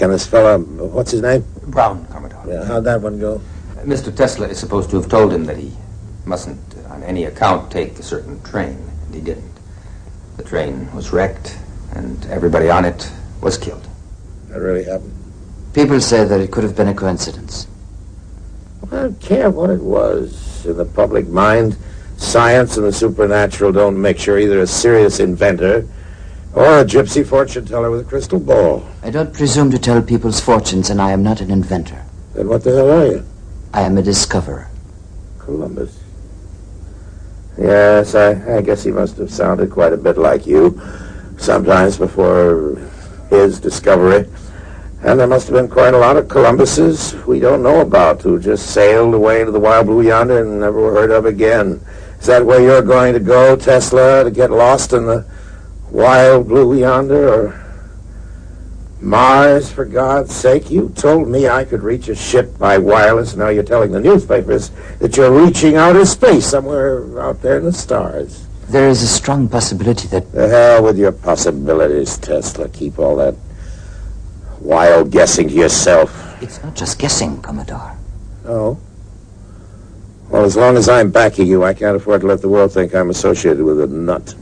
and this fella, what's his name? Brown, Commodore. Yeah, how'd that one go? Mr. Tesla is supposed to have told him that he mustn't, on any account, take a certain train, and he didn't. The train was wrecked, and everybody on it was killed. That really happened? People say that it could have been a coincidence. I don't care what it was. In the public mind, science and the supernatural don't make sure either a serious inventor or a gypsy fortune teller with a crystal ball. I don't presume to tell people's fortunes, and I am not an inventor. Then what the hell are you? I am a discoverer. Columbus. Yes, I guess he must have sounded quite a bit like you sometimes before his discovery. And there must have been quite a lot of Columbuses we don't know about who just sailed away to the wild blue yonder and never were heard of again. Is that where you're going to go, Tesla, to get lost in the wild blue yonder, or Mars, for God's sake? You told me I could reach a ship by wireless. Now you're telling the newspapers that you're reaching outer space, somewhere out there in the stars. There is a strong possibility that... The hell with your possibilities, Tesla. Keep all that wild guessing to yourself. It's not just guessing, Commodore. Oh? Well, as long as I'm backing you, I can't afford to let the world think I'm associated with a nut.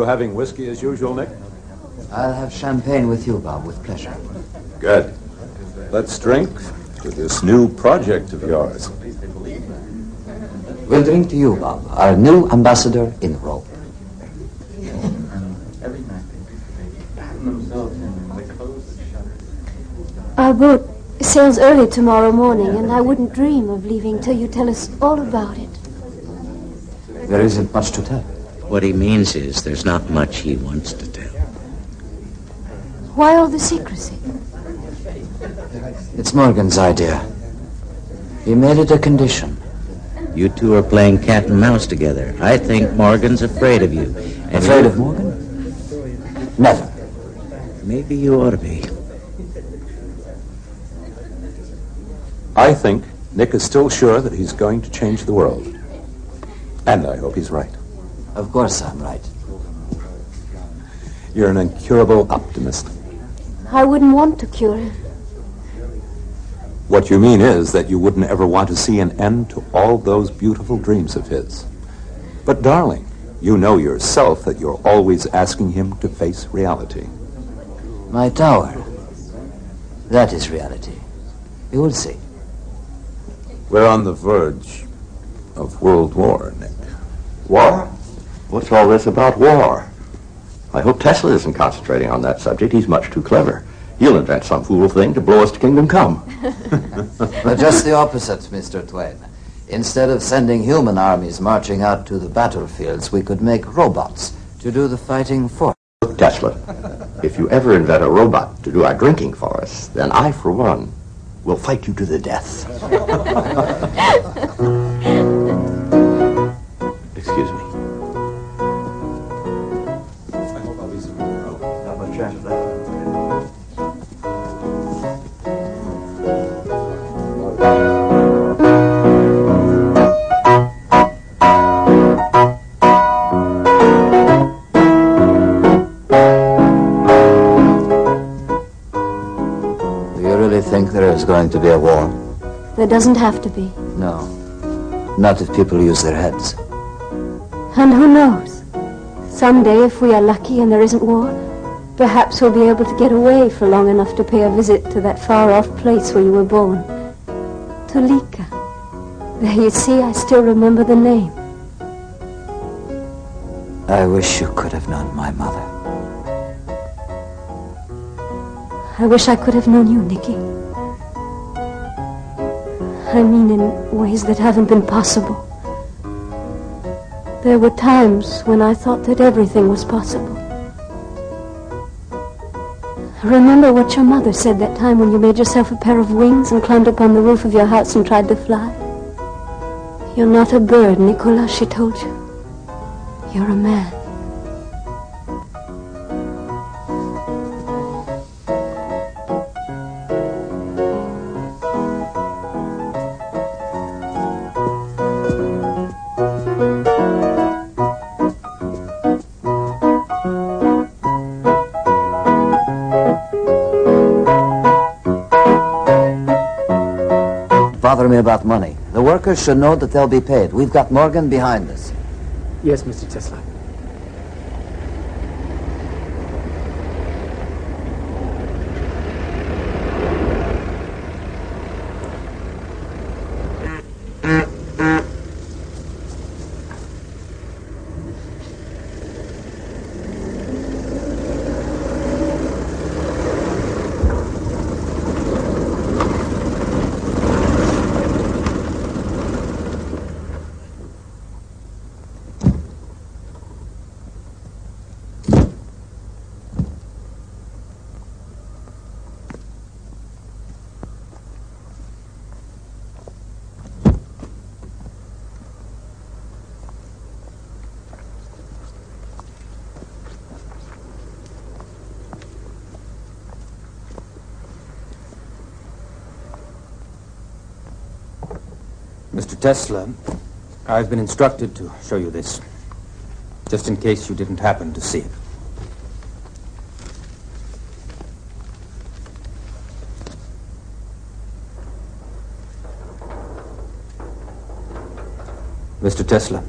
Having whiskey as usual, Nick? I'll have champagne with you, Bob, with pleasure. Good. Let's drink to this new project of yours. We'll drink to you, Bob, our new ambassador in Rome. Our boat sails early tomorrow morning, and I wouldn't dream of leaving till you tell us all about it. There isn't much to tell. What he means is there's not much he wants to tell. Why all the secrecy? It's Morgan's idea. He made it a condition. You two are playing cat and mouse together. I think Morgan's afraid of you. Afraid of Morgan? Never. Maybe you ought to be. I think Nick is still sure that he's going to change the world. And I hope he's right. Of course I'm right. You're an incurable optimist. I wouldn't want to cure him. What you mean is that you wouldn't ever want to see an end to all those beautiful dreams of his. But darling, you know yourself that you're always asking him to face reality. My tower. That is reality. You will see. We're on the verge of World War, Nick. War? What's all this about war? I hope Tesla isn't concentrating on that subject. He's much too clever. He'll invent some fool thing to blow us to kingdom come. But just the opposite, Mr. Twain. Instead of sending human armies marching out to the battlefields, we could make robots To do the fighting for. Look, Tesla, if you ever invent a robot to do our drinking for us, then I, for one, will fight you to the death. Excuse me. Not much chance of that. Think there is going to be a war? There doesn't have to be. No. Not if people use their heads. And who knows? Someday, if we are lucky and there isn't war, perhaps we'll be able to get away for long enough to pay a visit to that far-off place where you were born. Tolika. There, you see, I still remember the name. I wish you could have known my mother. I wish I could have known you, Nicky. I mean, in ways that haven't been possible. There were times when I thought that everything was possible. I remember what your mother said that time when you made yourself a pair of wings and climbed up on the roof of your house and tried to fly. You're not a bird, Nikola, she told you. You're a man. Bother me about money. The workers should know that they'll be paid. We've got Morgan behind us. Yes, Mr. Tesla. Mr. Tesla, I've been instructed to show you this, just in case you didn't happen to see it. Mr. Tesla,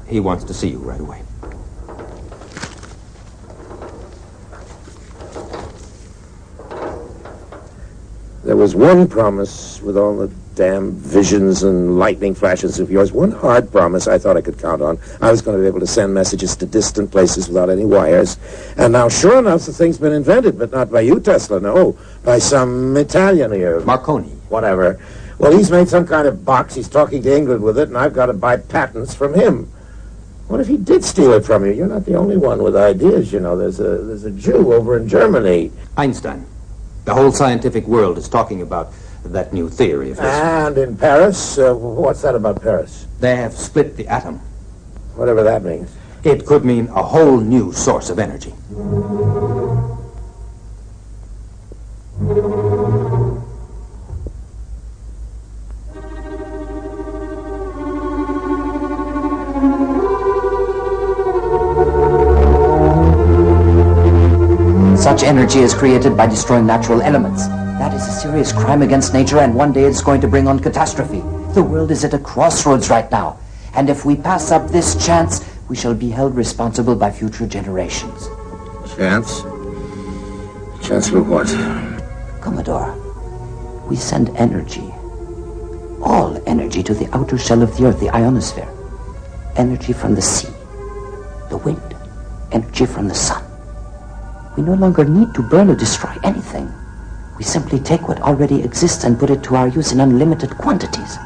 he wants to see you right away. There was one promise with all the damn visions and lightning flashes of yours, one hard promise I thought I could count on. I was going to be able to send messages to distant places without any wires. And now, sure enough, the thing's been invented, but not by you, Tesla, no. By some Italian here. Marconi. Whatever. Well, he's made some kind of box. He's talking to England with it, and I've got to buy patents from him. What if he did steal it from you? You're not the only one with ideas, you know. There's a Jew over in Germany. Einstein. The whole scientific world is talking about that new theory of his. And in Paris? What's that about Paris? They have split the atom. Whatever that means. It could mean a whole new source of energy. Such energy is created by destroying natural elements. That is a serious crime against nature, and one day it's going to bring on catastrophe. The world is at a crossroads right now, and if we pass up this chance, we shall be held responsible by future generations. Chance? Chance for what? Commodore, we send energy, all energy, to the outer shell of the Earth, the ionosphere. Energy from the sea, the wind, energy from the sun. We no longer need to burn or destroy anything. We simply take what already exists and put it to our use in unlimited quantities.